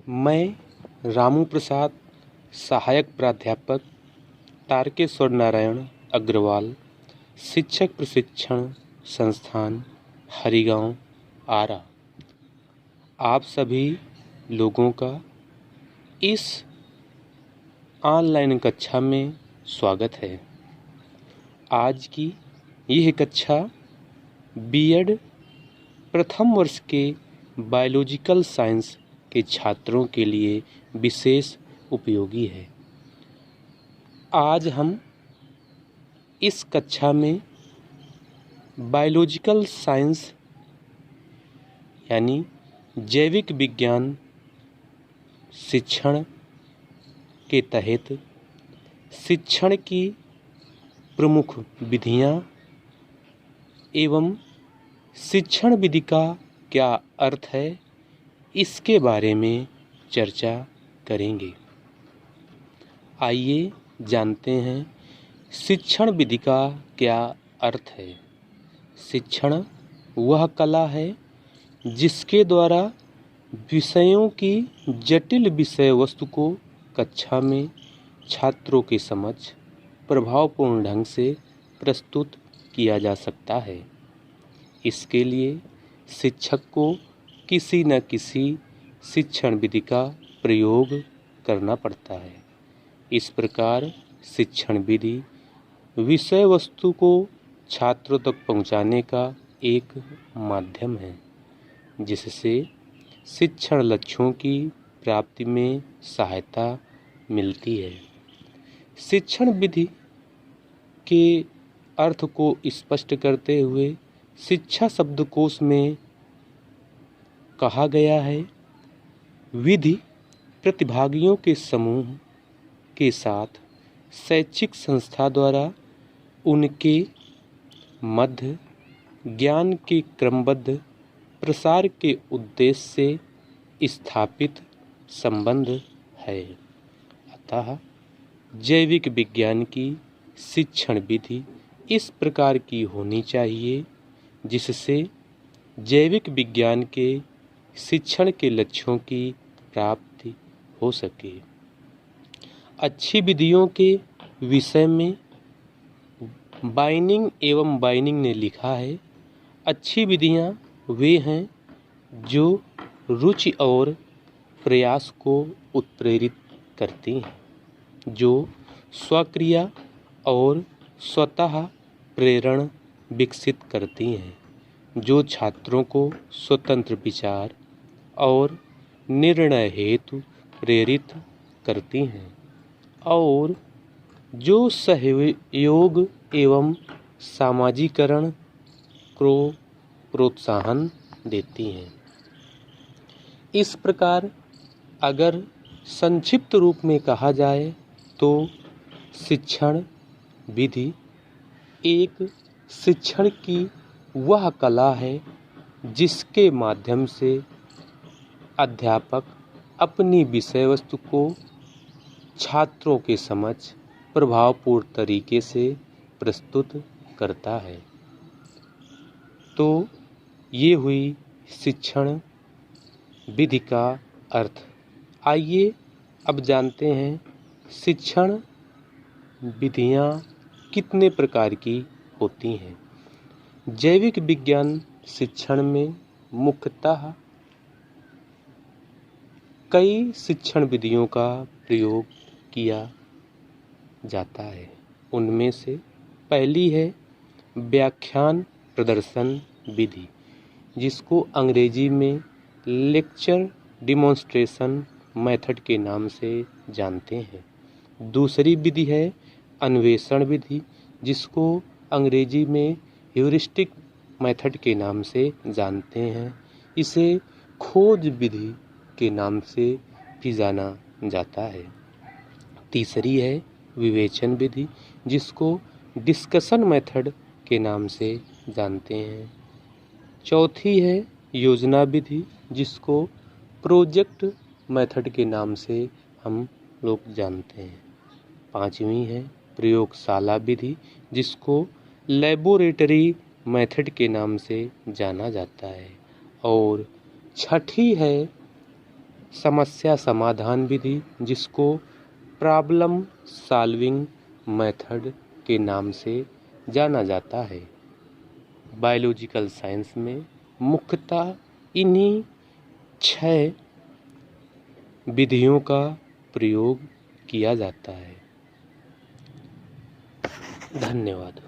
मैं रामू प्रसाद, सहायक प्राध्यापक, तारकेश्वर नारायण अग्रवाल, शिक्षक प्रशिक्षण संस्थान, हरिगांव, आरा, आप सभी लोगों का इस ऑनलाइन कक्षा में स्वागत है। आज की यह कक्षा बीएड प्रथम वर्ष के बायोलॉजिकल साइंस के छात्रों के लिए विशेष उपयोगी है। आज हम इस कक्षा में बायोलॉजिकल साइंस यानी जैविक विज्ञान शिक्षण के तहत शिक्षण की प्रमुख विधियां एवं शिक्षण विधि का क्या अर्थ है, इसके बारे में चर्चा करेंगे। आइए जानते हैं शिक्षण विधि का क्या अर्थ है। शिक्षण वह कला है जिसके द्वारा विषयों की जटिल विषय वस्तु को कक्षा में छात्रों के समक्ष प्रभावपूर्ण ढंग से प्रस्तुत किया जा सकता है। इसके लिए शिक्षक को किसी न किसी शिक्षण विधि का प्रयोग करना पड़ता है। इस प्रकार शिक्षण विधि विषय वस्तु को छात्रों तक पहुंचाने का एक माध्यम है, जिससे शिक्षण लक्ष्यों की प्राप्ति में सहायता मिलती है। शिक्षण विधि के अर्थ को स्पष्ट करते हुए शिक्षा शब्दकोश में कहा गया है, विधि प्रतिभागियों के समूह के साथ शैक्षिक संस्था द्वारा उनके मध्य ज्ञान के क्रमबद्ध प्रसार के उद्देश्य से स्थापित संबंध है। अतः जैविक विज्ञान की शिक्षण विधि इस प्रकार की होनी चाहिए जिससे जैविक विज्ञान के शिक्षण के लक्ष्यों की प्राप्ति हो सके। अच्छी विधियों के विषय में बाइनिंग एवं बाइनिंग ने लिखा है, अच्छी विधियां वे हैं जो रुचि और प्रयास को उत्प्रेरित करती हैं, जो स्वक्रिया और स्वतः प्रेरण विकसित करती हैं, जो छात्रों को स्वतंत्र विचार और निर्णय हेतु प्रेरित करती हैं और जो सहयोग एवं सामाजिकरण को प्रोत्साहन देती हैं। इस प्रकार अगर संक्षिप्त रूप में कहा जाए तो शिक्षण विधि एक शिक्षण की वह कला है जिसके माध्यम से अध्यापक अपनी विषय वस्तु को छात्रों के समक्ष प्रभावपूर्ण तरीके से प्रस्तुत करता है। तो ये हुई शिक्षण विधि का अर्थ। आइए अब जानते हैं शिक्षण विधियां कितने प्रकार की होती हैं। जैविक विज्ञान शिक्षण में मुख्यतः कई शिक्षण विधियों का प्रयोग किया जाता है। उनमें से पहली है व्याख्यान प्रदर्शन विधि, जिसको अंग्रेजी में लेक्चर डिमॉन्स्ट्रेशन मेथड के नाम से जानते हैं। दूसरी विधि है अन्वेषण विधि, जिसको अंग्रेजी में ह्यूरिस्टिक मेथड के नाम से जानते हैं। इसे खोज विधि के नाम से भी जाना जाता है। तीसरी है विवेचन विधि, जिसको डिस्कशन मेथड के नाम से जानते हैं। चौथी है योजना विधि, जिसको प्रोजेक्ट मेथड के नाम से हम लोग जानते हैं। पांचवी है प्रयोगशाला विधि, जिसको लैबोरेटरी मेथड के नाम से जाना जाता है। और छठी है समस्या समाधान विधि, जिसको प्रॉब्लम सॉल्विंग मेथड के नाम से जाना जाता है। बायोलॉजिकल साइंस में मुख्यतः इन्हीं 6 विधियों का प्रयोग किया जाता है। धन्यवाद।